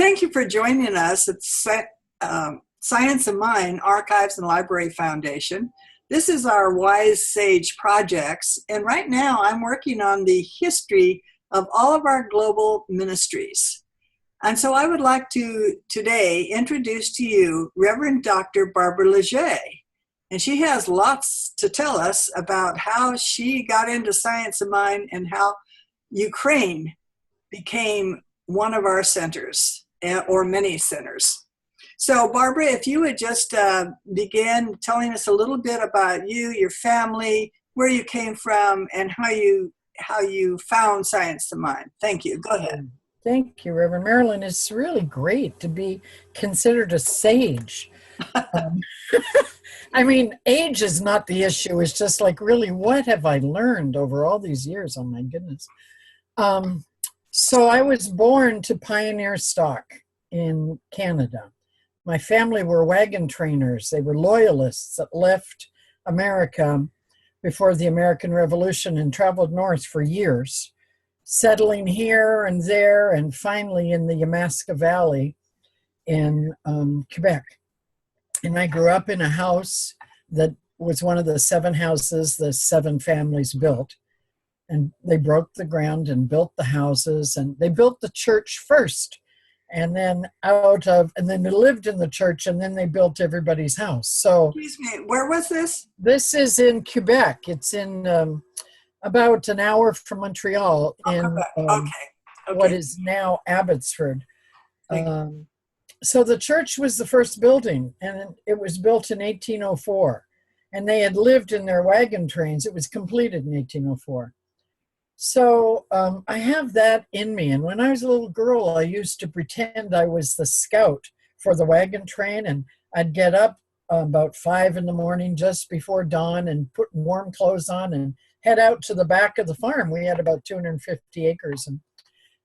thank you for joining us at Science of Mind Archives and Library Foundation. This is our Wise Sage projects, and right now I'm working on the history of all of our global ministries. And so I would like to today introduce to you Reverend Dr. Barbara Leger. And she has lots to tell us about how she got into Science of Mind and how Ukraine became one of our centers, or many centers. So Barbara, if you would just begin telling us a little bit about you, your family, where you came from, and how you found Science of Mind. Thank you. Go ahead. Thank you, Reverend Marilyn. It's really great to be considered a sage. I mean, age is not the issue. It's just like, really, what have I learned over all these years? Oh, my goodness. So I was born to pioneer stock in Canada. My family were wagon trainers. They were loyalists that left America before the American Revolution and traveled north for years, settling here and there, and finally in the Yamaska Valley in Quebec. And I grew up in a house that was one of the 7 houses the 7 families built. And they broke the ground and built the houses, and they built the church first. And then they lived in the church, and then they built everybody's house. So, excuse me, where was this? This is in Quebec. It's in about an hour from Montreal, in what is now Abbotsford. So the church was the first building, and it was built in 1804. And they had lived in their wagon trains. It was completed in 1804. So I have that in me. And when I was a little girl, I used to pretend I was the scout for the wagon train. And I'd get up about 5 in the morning just before dawn and put warm clothes on and head out to the back of the farm. We had about 250 acres. And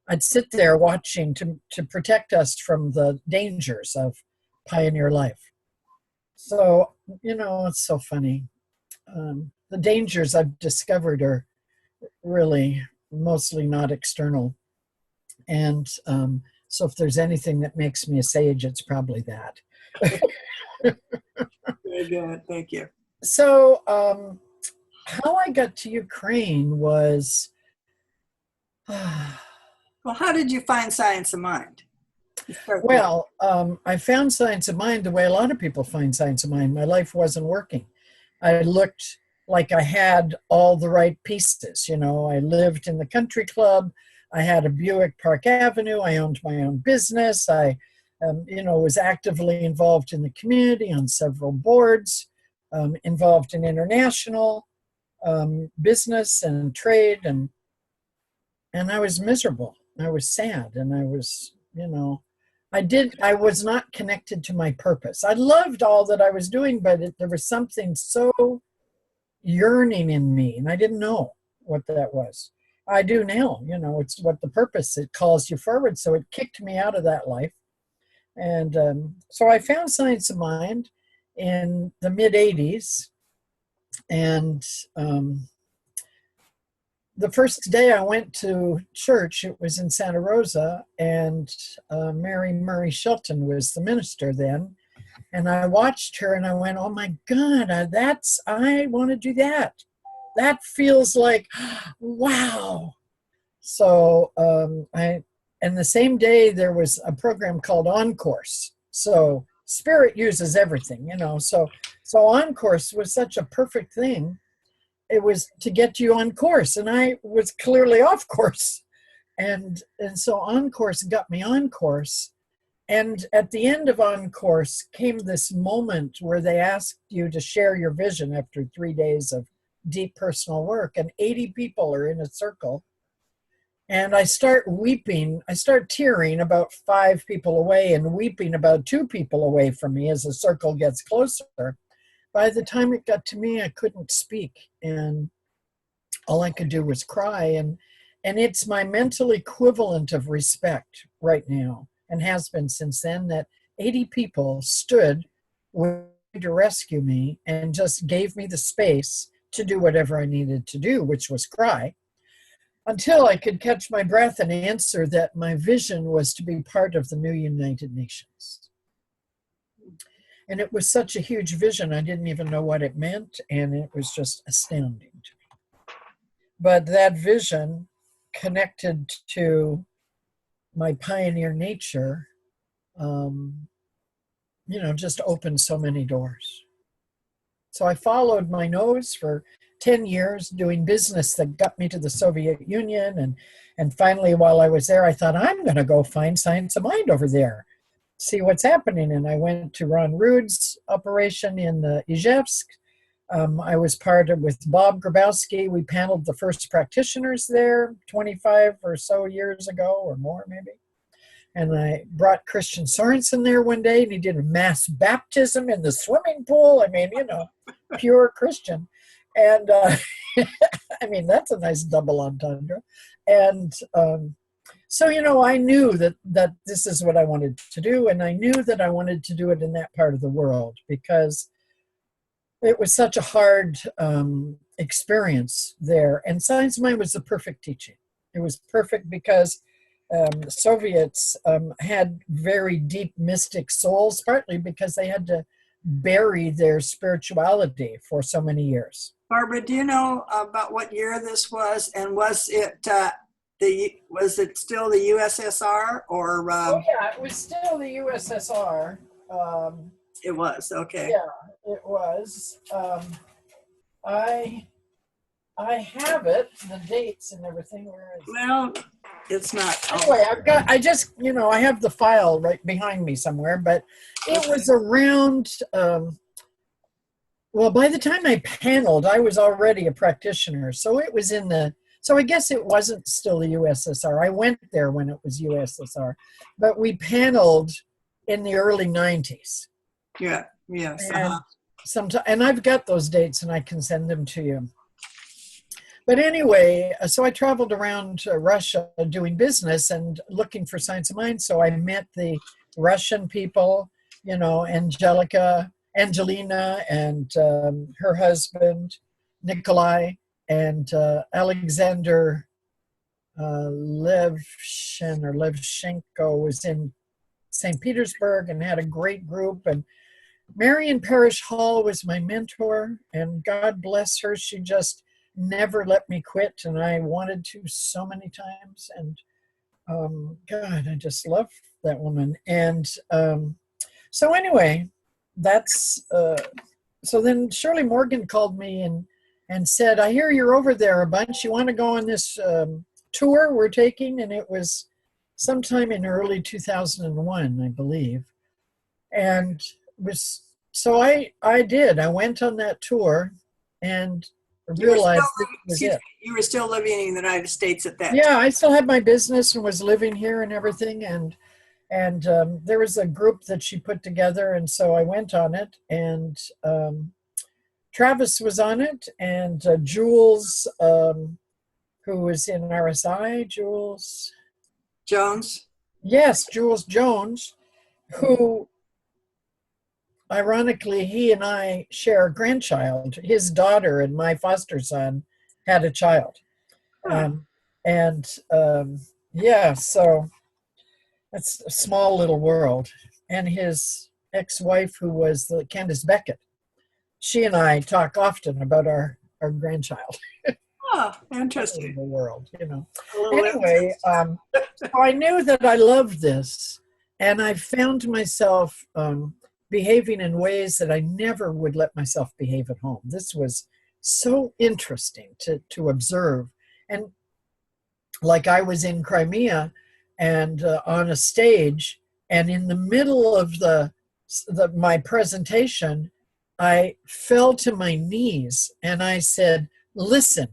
I'd sit there watching to protect us from the dangers of pioneer life. So, it's so funny. The dangers I've discovered are really mostly not external. And so if there's anything that makes me a sage, it's probably that. Very good. Thank you. So how I got to Ukraine was... Well, how did you find Science of Mind? Well, I found Science of Mind the way a lot of people find Science of Mind. My life wasn't working. I looked like I had all the right pieces. I lived in the country club. I had a Buick Park Avenue. I owned my own business. I, was actively involved in the community on several boards, involved in international business and trade. And I was miserable. I was sad. And I was, I was not connected to my purpose. I loved all that I was doing, but there was something so yearning in me, and I didn't know what that was. I do now. It's what the purpose, it calls you forward. So it kicked me out of that life. And so I found Science of Mind in the mid-'80s. And the first day I went to church, it was in Santa Rosa, and Mary Murray Shelton was the minister then. And I watched her and I went, oh my God, I want to do that. That feels like, wow. So and the same day there was a program called On Course. So Spirit uses everything, So On Course was such a perfect thing. It was to get you on course, and I was clearly off course. And so On Course got me on course. And at the end of On Course came this moment where they asked you to share your vision after 3 days of deep personal work, and 80 people are in a circle. And I start weeping. I start tearing about 5 people away and weeping about 2 people away from me as the circle gets closer. By the time it got to me, I couldn't speak, and all I could do was cry. And it's my mental equivalent of respect right now, and has been since then, that 80 people stood to rescue me and just gave me the space to do whatever I needed to do, which was cry. until I could catch my breath and answer that my vision was to be part of the new United Nations. And it was such a huge vision, I didn't even know what it meant, and it was just astounding to me. But that vision connected to my pioneer nature, just opened so many doors. So I followed my nose for 10 years doing business that got me to the Soviet Union. And finally, while I was there, I thought, I'm going to go find Science of Mind over there, see what's happening. And I went to Ron Rude's operation in Ijevsk. I was with Bob Grabowski. We paneled the first practitioners there 25 or so years ago, or more maybe. And I brought Christian Sorensen there one day, and he did a mass baptism in the swimming pool. I mean, pure Christian. And that's a nice double entendre. And so, I knew that this is what I wanted to do. And I knew that I wanted to do it in that part of the world because it was such a hard experience there. And Science of Mind was the perfect teaching. It was perfect because the Soviets had very deep mystic souls, partly because they had to bury their spirituality for so many years. Barbara, do you know about what year this was, and was it still the USSR or? Oh yeah, it was still the USSR. It was, okay. Yeah, it was. I have it, the dates and everything. Where is it? Well, it's not. Anyway, I have the file right behind me somewhere, but it was around, by the time I paneled, I was already a practitioner. So it was so I guess it wasn't still the USSR. I went there when it was USSR, but we paneled in the early 90s. Yeah, yes. And I've got those dates and I can send them to you. But anyway, so I traveled around Russia doing business and looking for Science of Mind. So I met the Russian people, Angelina and her husband, Nikolai, and Alexander Levchenko was in St. Petersburg and had a great group. And Marion Parrish Hall was my mentor, and God bless her. She just never let me quit, and I wanted to so many times. And God, I just love that woman. And so anyway, that's so then Shirley Morgan called me and said, I hear you're over there a bunch. You want to go on this tour we're taking? And it was sometime in early 2001, I believe. And so I did. I went on that tour and realized you were still living in the United States at that time. Yeah, I still had my business and was living here and everything. And there was a group that she put together. And so I went on it, and Travis was on it, and Jules, who was in RSI, Jules Jones. Yes, Jules Jones, who ironically, he and I share a grandchild. His daughter and my foster son had a child. So it's a small little world. And his ex-wife, who was Candace Beckett, she and I talk often about our grandchild. Oh, interesting. The world, Anyway, so I knew that I loved this, and I found myself behaving in ways that I never would let myself behave at home. This was so interesting to observe. And like I was in Crimea and on a stage, and in the middle of my presentation, I fell to my knees and I said, listen,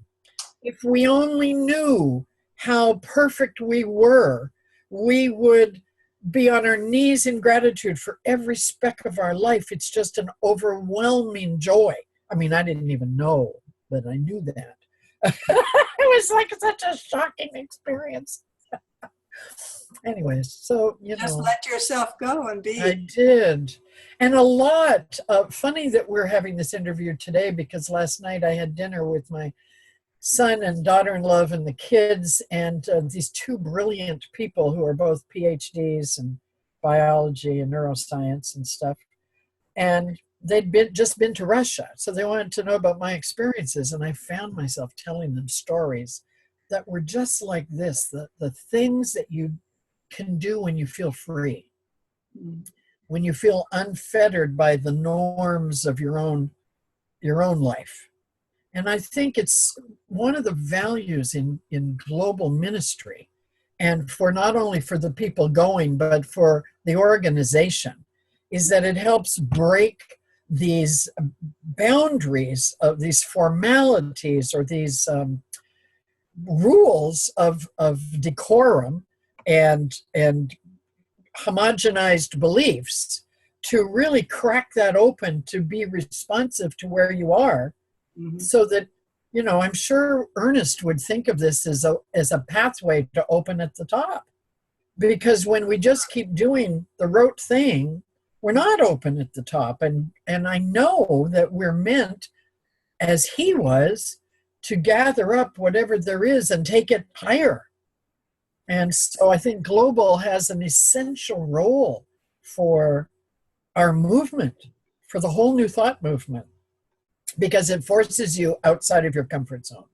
if we only knew how perfect we were, we would be on our knees in gratitude for every speck of our life. It's just an overwhelming joy. I mean, I didn't even know that I knew that. It was like such a shocking experience. Anyways, so, just let yourself go and be. I did. And a lot funny that we're having this interview today, because last night I had dinner with my son and daughter-in-law and the kids, and these two brilliant people who are both PhDs in biology and neuroscience and stuff. And just been to Russia, so they wanted to know about my experiences, and I found myself telling them stories that were just like this, the things that you can do when you feel free, when you feel unfettered by the norms of your own life. And I think it's one of the values in global ministry, and for not only for the people going, but for the organization, is that it helps break these boundaries of these formalities or these rules of decorum and homogenized beliefs, to really crack that open, to be responsive to where you are. Mm-hmm. So that, I'm sure Ernest would think of this as a pathway to open at the top. Because when we just keep doing the rote thing, we're not open at the top. And I know that we're meant, as he was, to gather up whatever there is and take it higher. And so I think global has an essential role for our movement, for the whole New Thought movement, because it forces you outside of your comfort zone.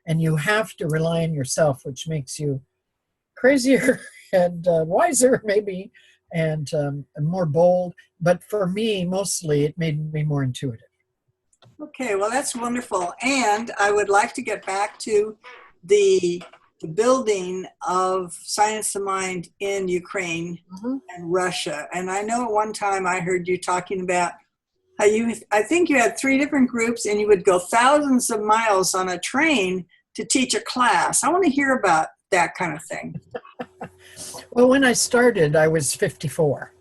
And you have to rely on yourself, which makes you crazier and wiser, maybe, and more bold. But for me, mostly, it made me more intuitive. Okay, well, that's wonderful. And I would like to get back to the building of Science of Mind in Ukraine and Russia. And I know at one time I heard you talking about how I think you had 3 different groups, and you would go thousands of miles on a train to teach a class. I want to hear about that kind of thing. Well, when I started, I was 54,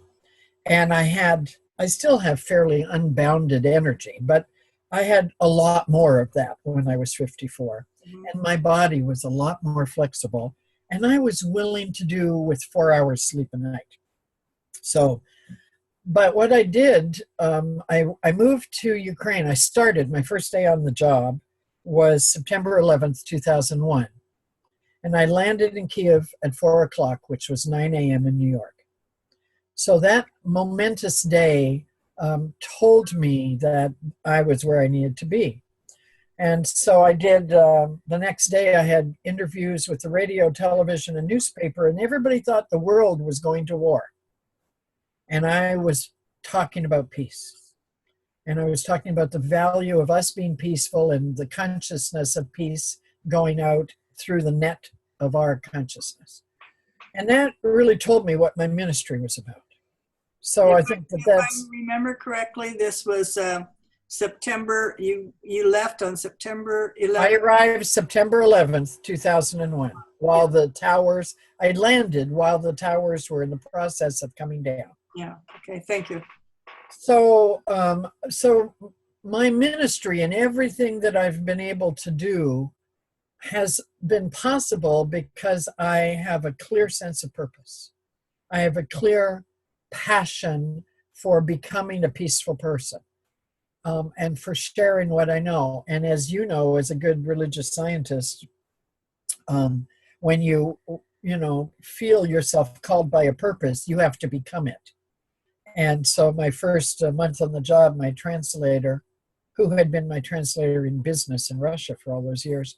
and I still have fairly unbounded energy, but I had a lot more of that when I was 54, and my body was a lot more flexible, and I was willing to do with 4 hours sleep a night. So, but what I did, I moved to Ukraine. I started, my first day on the job was September 11th, 2001. And I landed in Kiev at 4 o'clock, which was 9 a.m. in New York. So that momentous day told me that I was where I needed to be. And so I did, the next day I had interviews with the radio, television, and newspaper, and everybody thought the world was going to war. And I was talking about peace. And I was talking about the value of us being peaceful and the consciousness of peace going out through the net of our consciousness. And that really told me what my ministry was about. So I think that's... If I remember correctly, this was September, you left on September 11th? I arrived September 11th, 2001, while the towers, I landed while the towers were in the process of coming down. Yeah, okay, thank you. So, so my ministry and everything that I've been able to do has been possible because I have a clear sense of purpose. I have a clear passion for becoming a peaceful person, and for sharing what I know. And as you know, as a good religious scientist, when you feel yourself called by a purpose, you have to become it. And so my first month on the job, my translator, who had been my translator in business in Russia for all those years,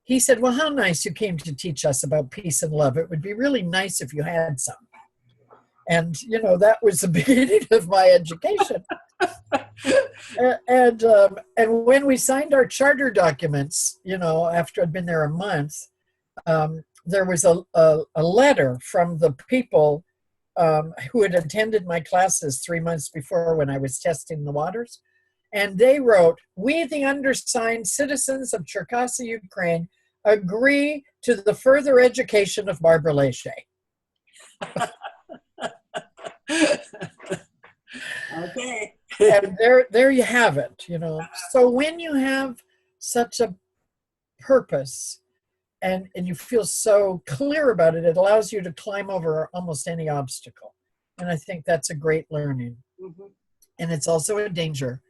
he said, well, how nice you came to teach us about peace and love. It would be really nice if you had some. And, that was the beginning of my education. And when we signed our charter documents, after I'd been there a month, there was a letter from the people who had attended my classes 3 months before when I was testing the waters. And they wrote, we, the undersigned citizens of Cherkasy, Ukraine, agree to the further education of Barbara Lachey. Okay. And there you have it, So when you have such a purpose and you feel so clear about it, it allows you to climb over almost any obstacle. And I think that's a great learning. Mm-hmm. And it's also a danger,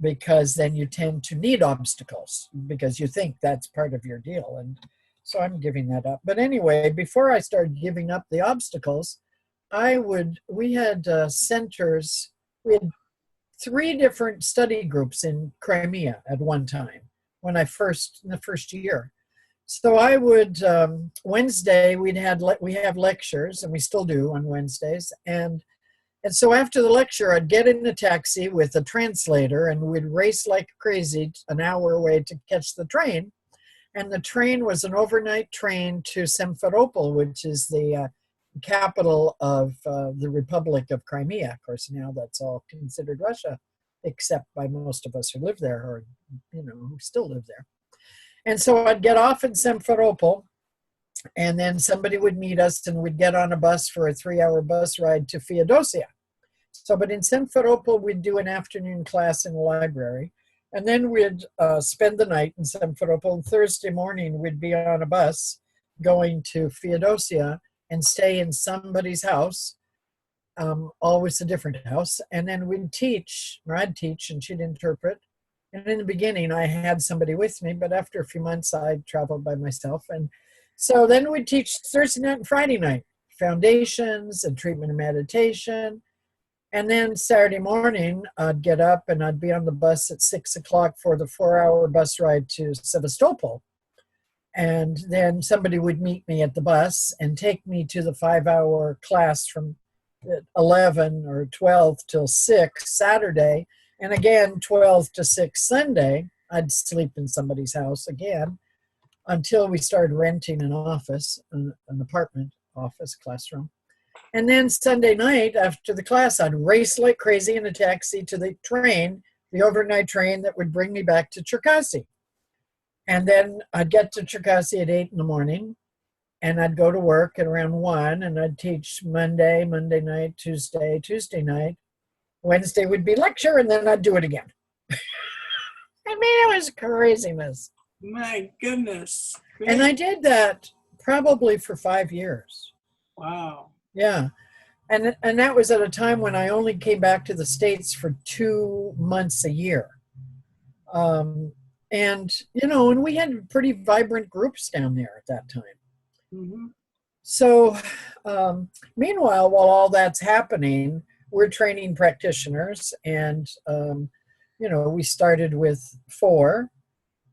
because then you tend to need obstacles because you think that's part of your deal. And so I'm giving that up. But anyway, before I started giving up the obstacles, we had centers, we had 3 different study groups in Crimea at one time in the first year. So I would, Wednesday, we have lectures, and we still do on Wednesdays. And so after the lecture, I'd get in a taxi with a translator, and we'd race like crazy an hour away to catch the train. And the train was an overnight train to Simferopol, which is the capital of the Republic of Crimea. Of course, now that's all considered Russia, except by most of us who live there, or who still live there. And so I'd get off in Simferopol, and then somebody would meet us, and we'd get on a bus for a 3-hour bus ride to Feodosia. So, but in Simferopol, we'd do an afternoon class in the library, and then we'd spend the night in Simferopol. And Thursday morning, we'd be on a bus going to Feodosia and stay in somebody's house, always a different house. And then we'd teach, or I'd teach, and she'd interpret. And in the beginning, I had somebody with me, but after a few months, I traveled by myself. And so then we'd teach Thursday night and Friday night, foundations and treatment and meditation. And then Saturday morning, I'd get up and I'd be on the bus at 6 o'clock for the 4-hour bus ride to Sevastopol. And then somebody would meet me at the bus and take me to the 5-hour class from 11 or 12 till 6 Saturday. And again, 12 to 6 Sunday. I'd sleep in somebody's house again until we started renting an office, an apartment office classroom. And then Sunday night after the class, I'd race like crazy in a taxi to the train, the overnight train that would bring me back to Cherkasy. And then I'd get to Cherkasy at 8 in the morning, and I'd go to work at around 1, and I'd teach Monday night, Tuesday night. Wednesday would be lecture, and then I'd do it again. I mean, it was craziness. My goodness. Great. And I did that probably for 5 years. Wow. Yeah. And that was at a time when I only came back to the States for 2 months a year. And we had pretty vibrant groups down there at that time. Mm-hmm. So meanwhile, while all that's happening, we're training practitioners. And, we started with 4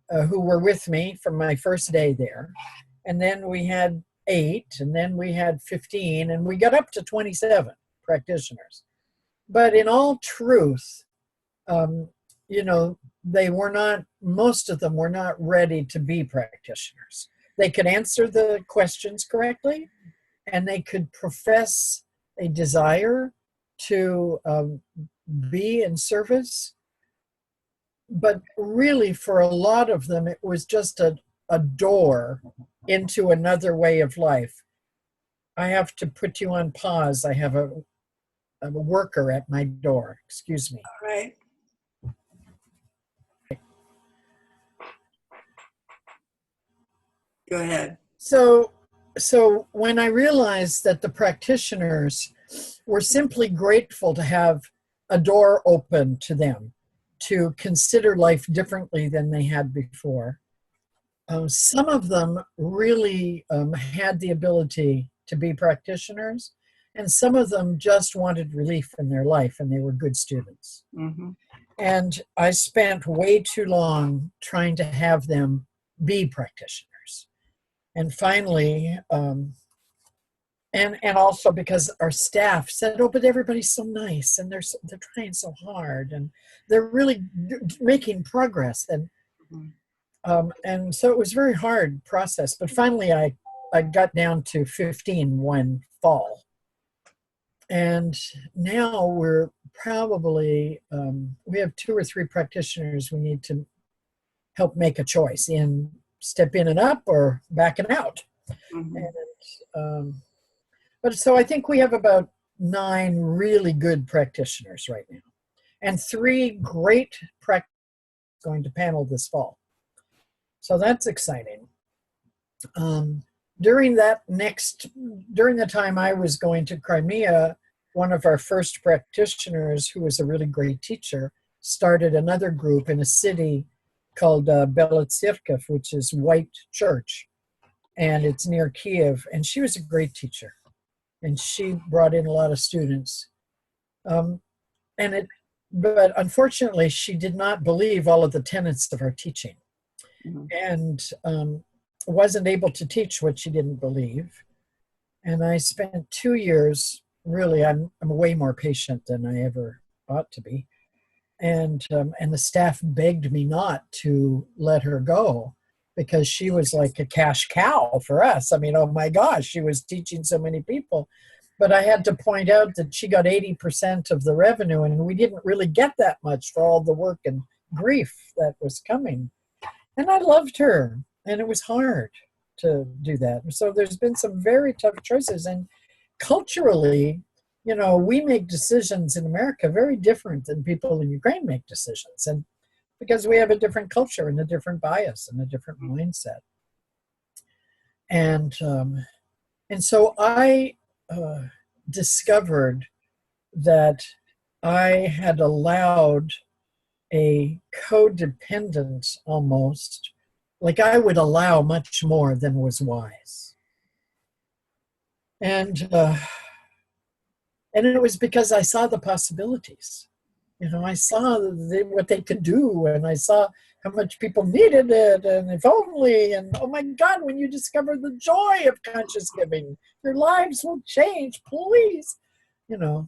who were with me from my first day there. And then we had 8, and then we had 15, and we got up to 27 practitioners. But in all truth, most of them were not ready to be practitioners. They could answer the questions correctly, and they could profess a desire to be in service. But really, for a lot of them, it was just a door into another way of life. I have to put you on pause. I have a worker at my door. Excuse me. All right. Go ahead. So when I realized that the practitioners were simply grateful to have a door open to them, to consider life differently than they had before, some of them really had the ability to be practitioners, and some of them just wanted relief in their life, and they were good students. Mm-hmm. And I spent way too long trying to have them be practitioners. And finally, and also because our staff said, "Oh, but everybody's so nice, and they're trying so hard, and they're really making progress." And so it was a very hard process. But finally, I got down to 15 one fall, and now we're probably we have 2 or 3 practitioners we need to help make a choice in step in and up or backing out. Mm-hmm. And, but so I think we have about 9 really good practitioners right now, and 3 great practitioners going to panel this fall. So that's exciting. During the time I was going to Crimea, one of our first practitioners, who was a really great teacher, started another group in a city called Bela Tsirkev, which is White Church, and it's near Kiev. And she was a great teacher, and she brought in a lot of students. Um, but unfortunately, she did not believe all of the tenets of our teaching, and wasn't able to teach what she didn't believe. And I spent 2 years, really, I'm way more patient than I ever ought to be. And the staff begged me not to let her go because she was like a cash cow for us. I mean, oh my gosh, she was teaching so many people. But I had to point out that she got 80% of the revenue, and we didn't really get that much for all the work and grief that was coming. And I loved her, and it was hard to do that. So there's been some very tough choices. And culturally, we make decisions in America very different than people in Ukraine make decisions. And because we have a different culture and a different bias and a different mindset. And so I discovered that I had allowed a codependence almost, like I would allow much more than was wise. And it was because I saw the possibilities. I saw what they could do, and I saw how much people needed it, and if only, and oh my God, when you discover the joy of conscious giving, your lives will change, please. So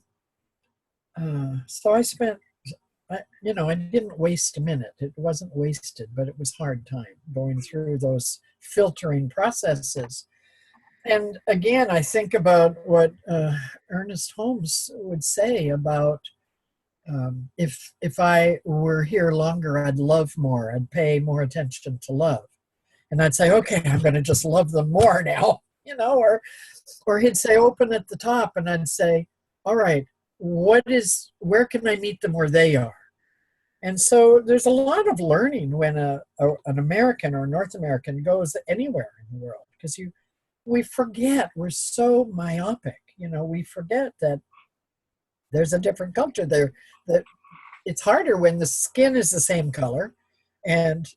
I spent, I didn't waste a minute. It wasn't wasted, but it was hard time going through those filtering processes. And again, I think about what Ernest Holmes would say about if I were here longer, I'd love more. I'd pay more attention to love. And I'd say, okay, I'm going to just love them more now, or he'd say, open at the top. And I'd say, all right, where can I meet them where they are? And so there's a lot of learning when an American or a North American goes anywhere in the world, because we forget, we're so myopic, we forget that there's a different culture there, that it's harder when the skin is the same color and,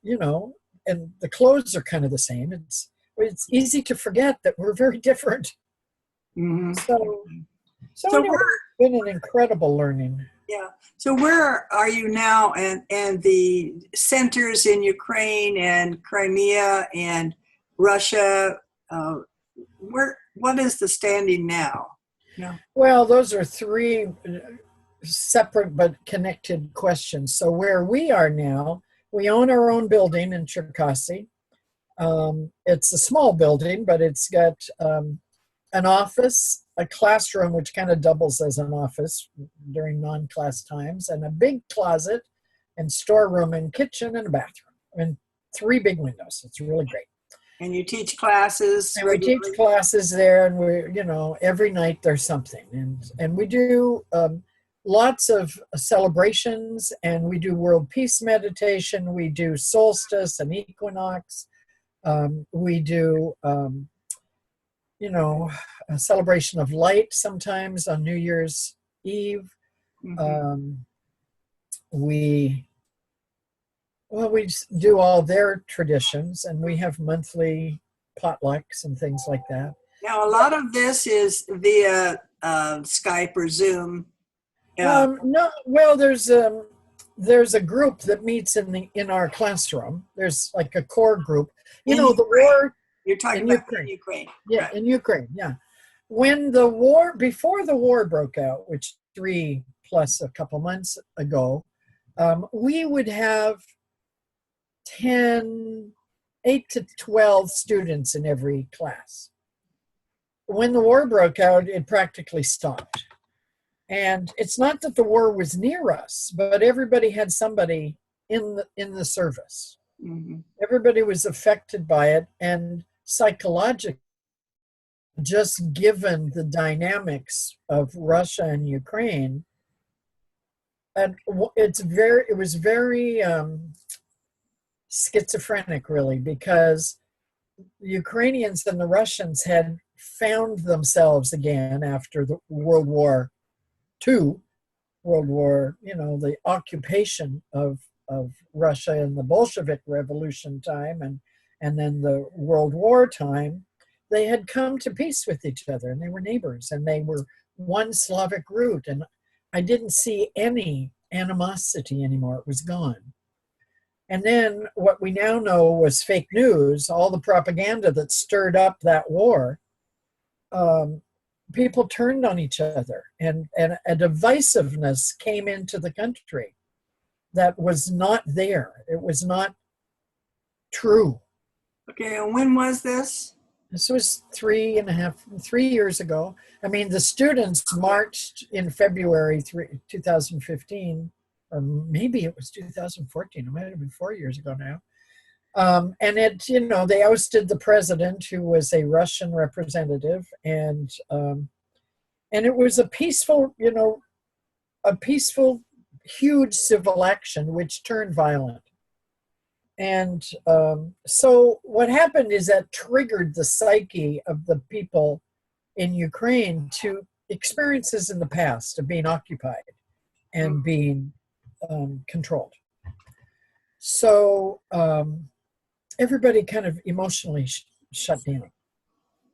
and the clothes are kind of the same. It's easy to forget that we're very different. Mm-hmm. So anyway, it's been an incredible learning. Yeah. So where are you now? And the centers in Ukraine and Crimea and Russia, what is the standing now? Yeah. Well, those are three separate but connected questions. So where we are now, we own our own building in Cherkasy. It's a small building, but it's got an office, a classroom, which kind of doubles as an office during non-class times, and a big closet and storeroom and kitchen and a bathroom and 3 big windows. It's really great. And you teach classes? And we teach classes there, and every night there's something. And we do lots of celebrations, and we do world peace meditation. We do solstice and equinox. We do, a celebration of light sometimes on New Year's Eve. Mm-hmm. We do all their traditions, and we have monthly potlucks and things like that. Now, a lot of this is via Skype or Zoom. No, well, there's a group that meets in our classroom. There's like a core group. The war. You're talking about Ukraine. Yeah, right. In Ukraine, yeah. Before the war broke out, which 3 plus a couple months ago, we would have 8 to 12 students in every class. When the war broke out, it practically stopped. And it's not that the war was near us, but everybody had somebody in the service. Mm-hmm. Everybody was affected by it, and psychologically, just given the dynamics of Russia and Ukraine, and it was very schizophrenic, really, because the Ukrainians and the Russians had found themselves again after the World War II, World War, the occupation of Russia in the Bolshevik Revolution time and then the World War time, they had come to peace with each other, and they were neighbors, and they were one Slavic root. And I didn't see any animosity anymore. It was gone. And then what we now know was fake news, all the propaganda that stirred up that war. People turned on each other, and a divisiveness came into the country that was not there. It was not true. Okay, and when was this? This was 3 years ago. I mean, the students marched in February 2015, or maybe it was 2014. It might have been 4 years ago now. And they ousted the president, who was a Russian representative, and it was a peaceful, huge civil action which turned violent. And so what happened is that triggered the psyche of the people in Ukraine to experiences in the past of being occupied and being controlled. So everybody kind of emotionally shut down.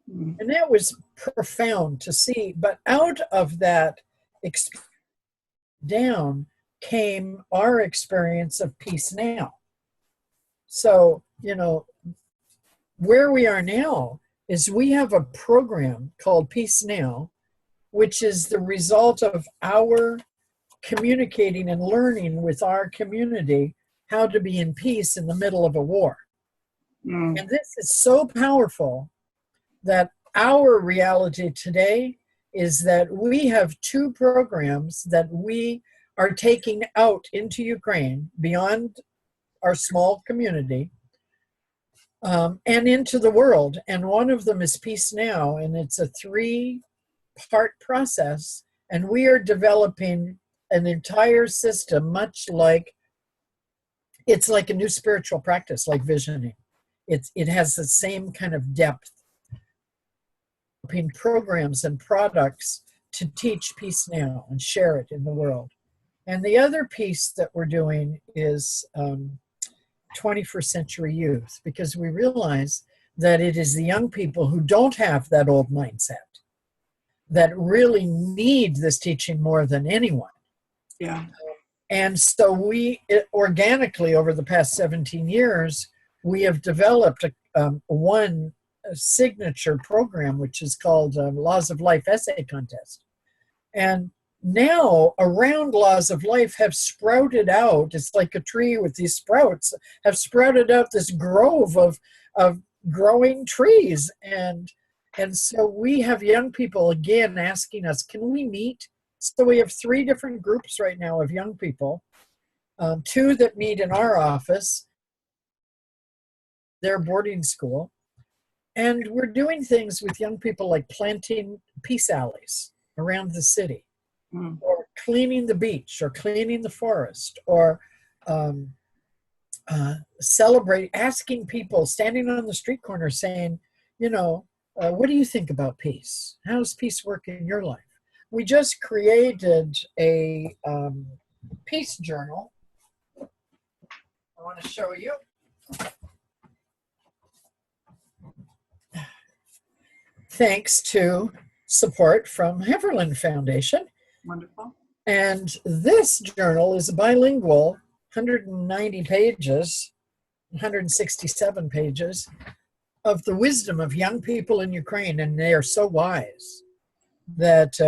And that was profound to see. But out of that down came our experience of peace now. So, where we are now is we have a program called Peace Now, which is the result of our communicating and learning with our community how to be in peace in the middle of a war. And this is so powerful that our reality today is that we have 2 programs that we are taking out into Ukraine beyond our small community and into the world. And one of them is Peace Now, and it's a 3-part process. And we are developing an entire system, much like it's like a new spiritual practice, like visioning. It has the same kind of depth. Programs and products to teach peace now and share it in the world. And the other piece that we're doing is 21st century youth, because we realize that it is the young people who don't have that old mindset that really need this teaching more than anyone. Yeah. And so organically over the past 17 years, we have developed one signature program, which is called Laws of Life Essay Contest. And now around Laws of Life have sprouted out, it's like a tree with these sprouts, have sprouted out this grove of growing trees. And so we have young people again asking us, can we meet? So we have 3 different groups right now of young people, 2 that meet in our office, their boarding school. And we're doing things with young people like planting peace alleys around the city, or cleaning the beach, or cleaning the forest, or asking people, standing on the street corner saying, what do you think about peace? How does peace work in your life? We just created a peace journal. I want to show you. Thanks to support from Heverland Foundation. Wonderful. And this journal is bilingual, 190 pages, 167 pages of the wisdom of young people in Ukraine. And they are so wise that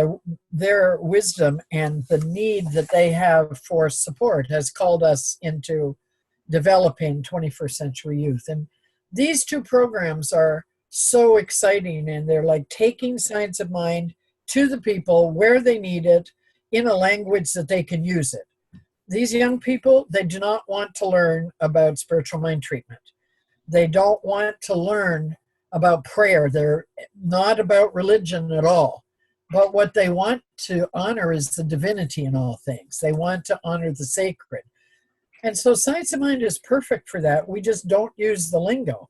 their wisdom and the need that they have for support has called us into developing 21st century youth. And these 2 programs are so exciting, and they're like taking Science of Mind to the people where they need it in a language that they can use it. These young people, they do not want to learn about spiritual mind treatment. They don't want to learn about prayer. They're not about religion at all. But what they want to honor is the divinity in all things. They want to honor the sacred. And so Science of Mind is perfect for that. We just don't use the lingo.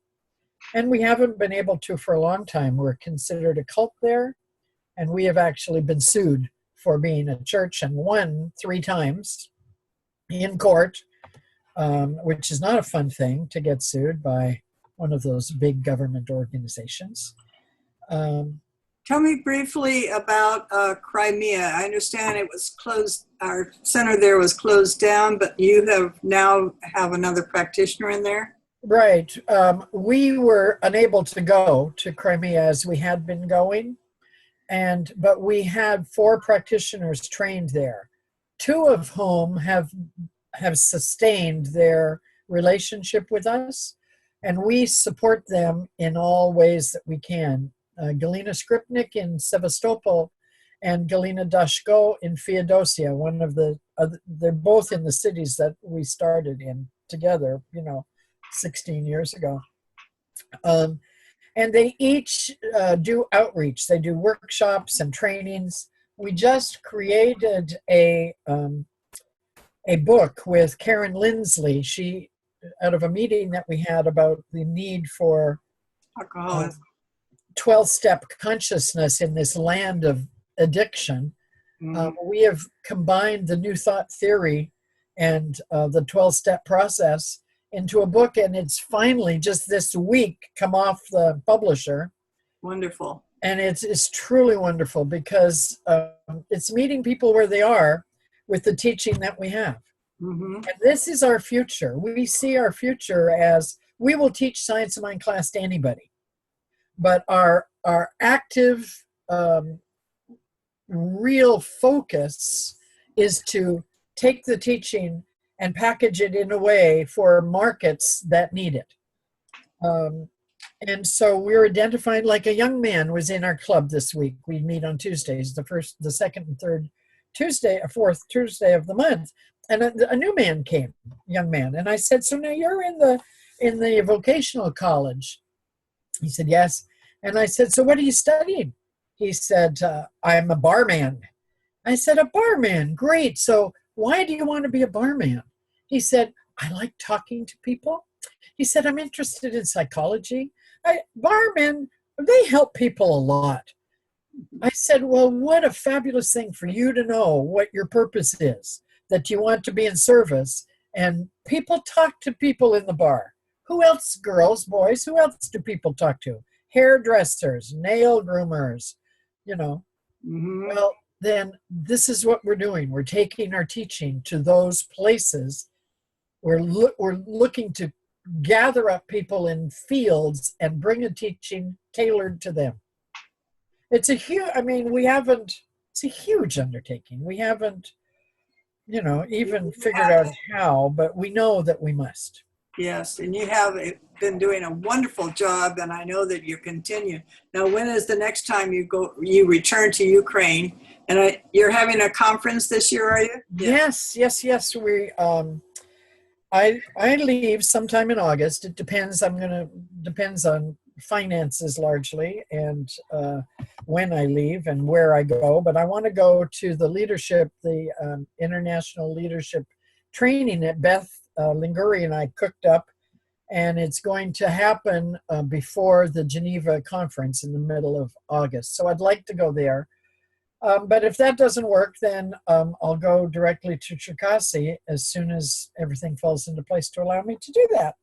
And we haven't been able to for a long time. We're considered a cult there, and we have actually been sued for being a church and won 3 times in court, which is not a fun thing to get sued by one of those big government organizations. Tell me briefly about Crimea. I understand it was closed, our center there was closed down, but you have another practitioner in there? Right. We were unable to go to Crimea as we had been going, but we had 4 practitioners trained there, 2 of whom have sustained their relationship with us, and we support them in all ways that we can. Galina Skripnik in Sevastopol and Galina Dashko in Feodosia, they're both in the cities that we started in together, 16 years ago. And they each do outreach. They do workshops and trainings. We just created a book with Karen Lindsley. She, out of a meeting that we had about the need for Alcoholism. 12-step consciousness in this land of addiction. We have combined the New Thought theory and the 12-step process into a book, and it's finally just this week come off the publisher. Wonderful. And it's truly wonderful because it's meeting people where they are with the teaching that we have. And this is our future. We see our future as we will teach Science of Mind class to anybody. But our active, real focus is to take the teaching and package it in a way for markets that need it. And so we're identifying, like a young man was in our club this week. We meet on Tuesdays, the second and third Tuesday, fourth Tuesday of the month. And a new man came, young man. And I said, so now you're in the vocational college. He said, yes. And I said, so what are you studying? He said, I'm a barman. I said, a barman, great. So why do you want to be a barman? He said, I like talking to people. He said, I'm interested in psychology. Barmen, they help people a lot. I said, well, what a fabulous thing for you to know what your purpose is, that you want to be in service. And people talk to people in the bar. Who else, girls, boys, who else do people talk to? Hairdressers, nail groomers, Well, then this is what we're doing. We're taking our teaching to those places. We're looking to gather up people in fields and bring a teaching tailored to them. It's a huge, it's a huge undertaking. We haven't, even figured out how, but we know that we must. Yes, and you have been doing a wonderful job, and I know that you continue. Now, when is the next time you return to Ukraine? And you're having a conference this year, are you? Yes. We, I leave sometime in August. It depends. Depends on finances largely, and when I leave and where I go. But I want to go to the international leadership training that Beth Linguri and I cooked up, and it's going to happen before the Geneva conference in the middle of August. So I'd like to go there. But if that doesn't work, then I'll go directly to Cherkasy as soon as everything falls into place to allow me to do that.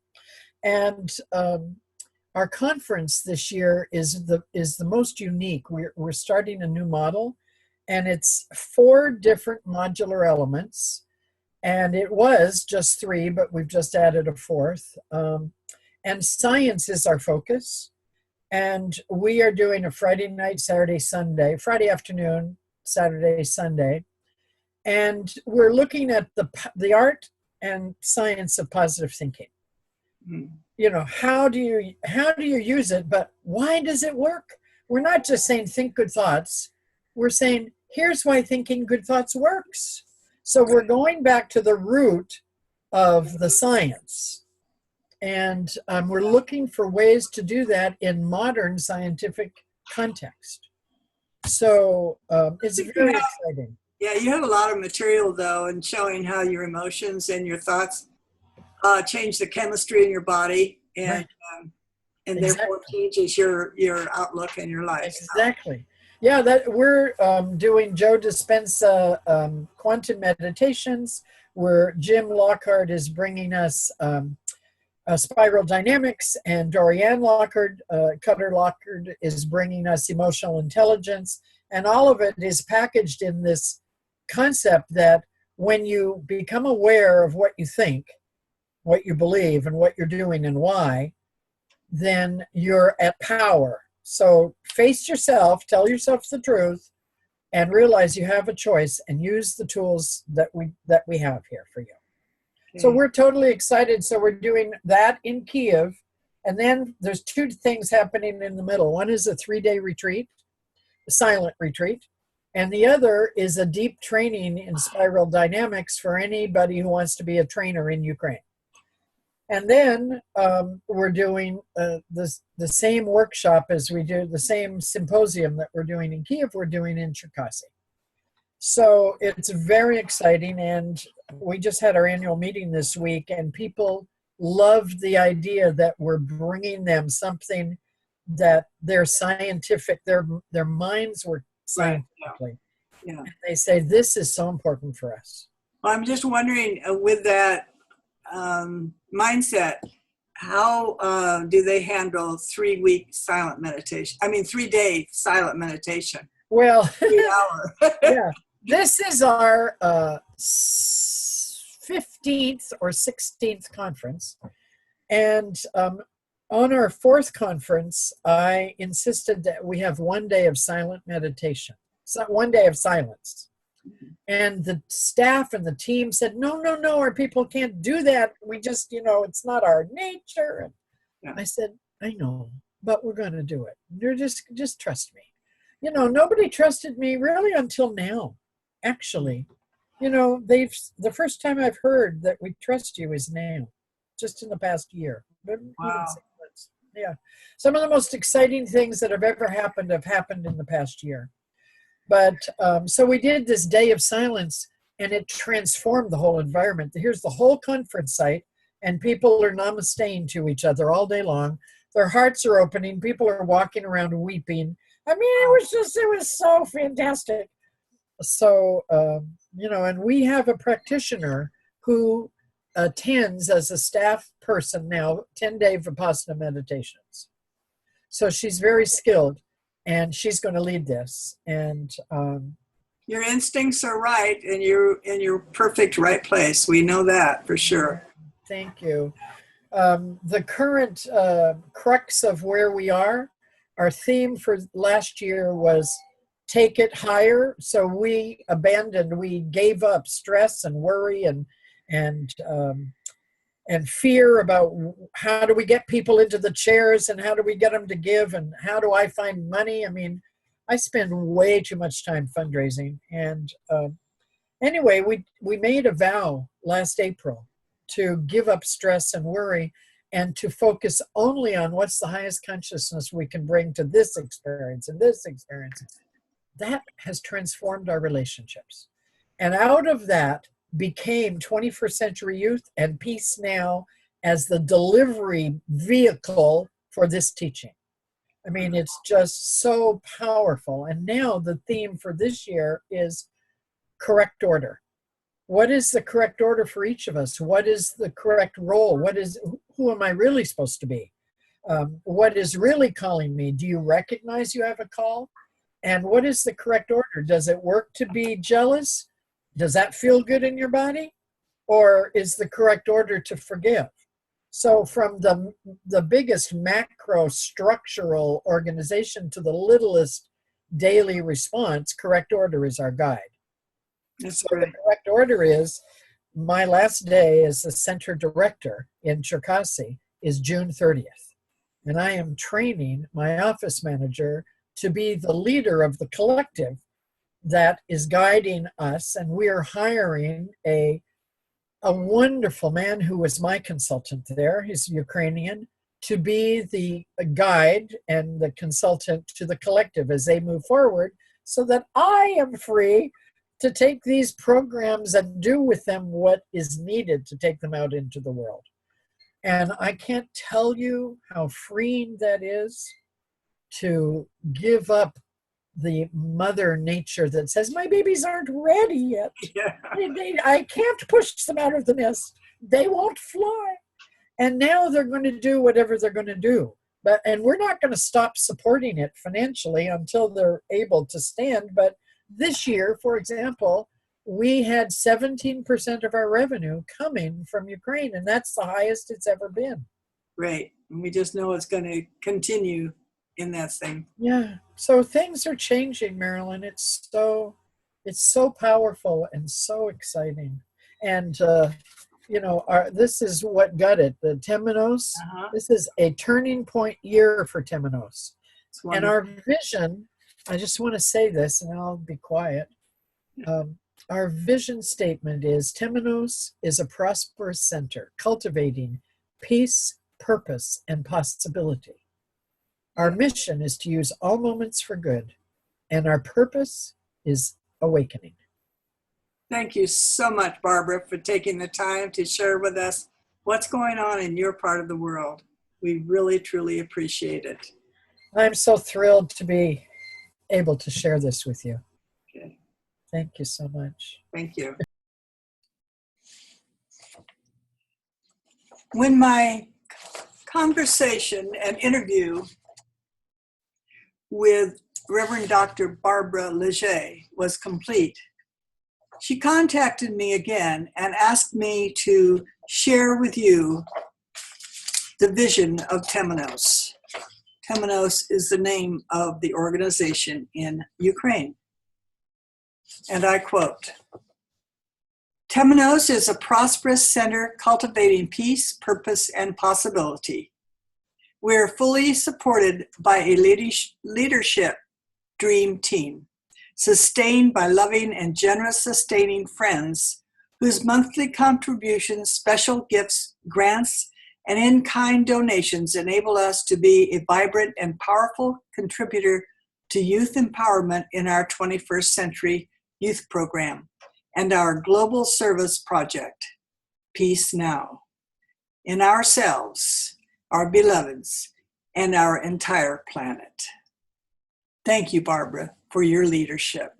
And our conference this year is the most unique. We're starting a new model, and it's 4 different modular elements. And it was just 3, but we've just added a 4th. And science is our focus. And we are doing a Friday night, Saturday, Sunday, Friday afternoon, Saturday, Sunday. And we're looking at the art and science of positive thinking. How do you use it, but why does it work? We're not just saying think good thoughts. We're saying, here's why thinking good thoughts works. So we're going back to the root of the science. And we're looking for ways to do that in modern scientific context. So it's very exciting. Yeah, you have a lot of material, though, and showing how your emotions and your thoughts change the chemistry in your body, and Right. and therefore changes your outlook and your life. Exactly. Yeah, that we're doing Joe Dispenza quantum meditations, where Jim Lockhart is bringing us spiral dynamics, and Dorianne Lockhart, Cutter Lockhart, is bringing us emotional intelligence. And all of it is packaged in this concept that when you become aware of what you think, what you believe, and what you're doing and why, then you're at power. So face yourself, tell yourself the truth, and realize you have a choice and use the tools that we have here for you. So Okay. we're totally excited. So we're doing that in Kiev. And then there's two things happening in the middle. One is a 3-day retreat, a silent retreat. And the other is a deep training in spiral dynamics for anybody who wants to be a trainer in Ukraine. And then we're doing the same workshop as we do, the same symposium that we're doing in Kiev, we're doing in Cherkasy. So it's very exciting. And we just had our annual meeting this week, and people loved the idea that we're bringing them something that their scientific, their minds were Right. scientifically. Yeah. And they say, this is so important for us. Well, I'm just wondering with that mindset, how do they handle 3-week silent meditation? I mean, 3-day silent meditation. Well, 3 hour. yeah, this is our 15th or 16th conference. And on our 4th conference, I insisted that we have 1 day of silent meditation, so 1 day of silence. And the staff and the team said, no, no, no, our people can't do that. We just, it's not our nature. Yeah. I said, I know, but we're going to do it. You're just trust me. Nobody trusted me really until now, actually. The first time I've heard that we trust you is now, just in the past year. Wow. Yeah. Some of the most exciting things that have ever happened have happened in the past year. But so we did this day of silence, and it transformed the whole environment. Here's the whole conference site, and people are namasteing to each other all day long. Their hearts are opening. People are walking around weeping. I mean, it was so fantastic. So, and we have a practitioner who attends as a staff person now 10-day Vipassana meditations. So she's very skilled, and she's going to lead this. And your instincts are right, and you're in your perfect right place. We know that for sure. Thank you. The current crux of where we are, our theme for last year was take it higher. So we gave up stress and worry and fear about how do we get people into the chairs, and how do we get them to give, and how do I find money? I mean, I spend way too much time fundraising. And anyway, we made a vow last April to give up stress and worry, and to focus only on what's the highest consciousness we can bring to this experience and this experience. That has transformed our relationships. And out of that became 21st Century Youth and Peace Now as the delivery vehicle for this teaching. I mean, it's just so powerful. And now the theme for this year is correct order. What is the correct order for each of us? What is the correct role? Who am I really supposed to be? What is really calling me? Do you recognize you have a call? And what is the correct order? Does it work to be jealous? Does that feel good in your body? Or is the correct order to forgive? So from the biggest macro structural organization to the littlest daily response, correct order is our guide. That's so great. The correct order is, my last day as the center director in Cherkasy is June 30th. And I am training my office manager to be the leader of the collective that is guiding us. And we are hiring a wonderful man who was my consultant there. He's Ukrainian, to be the guide and the consultant to the collective as they move forward, so that I am free to take these programs and do with them what is needed to take them out into the world. And I can't tell you how freeing that is, to give up the mother nature that says, my babies aren't ready yet. Yeah. I can't push them out of the nest. They won't fly. And now they're going to do whatever they're going to do. And we're not going to stop supporting it financially until they're able to stand. But this year, for example, we had 17% of our revenue coming from Ukraine, and that's the highest it's ever been. Right. And we just know it's going to continue in that thing. Yeah. So things are changing, Marilyn. It's so powerful and so exciting. And this is what got it. The Temenos. This is a turning point year for Temenos. And our vision. I just want to say this, and I'll be quiet. Our vision statement is Temenos is a prosperous center, cultivating peace, purpose, and possibility. Our mission is to use all moments for good, and our purpose is awakening. Thank you so much, Barbara, for taking the time to share with us what's going on in your part of the world. We really, truly appreciate it. I'm so thrilled to be able to share this with you. Okay. Thank you so much. Thank you. When my conversation and interview with Reverend Dr. Barbara Leger was complete, she contacted me again and asked me to share with you the vision of Temenos. Temenos is the name of the organization in Ukraine. And I quote, Temenos is a prosperous center cultivating peace, purpose, and possibility. We're fully supported by a leadership dream team, sustained by loving and generous sustaining friends whose monthly contributions, special gifts, grants, and in-kind donations enable us to be a vibrant and powerful contributor to youth empowerment in our 21st century youth program and our global service project, Peace Now, in ourselves, our beloveds, and our entire planet. Thank you, Barbara, for your leadership.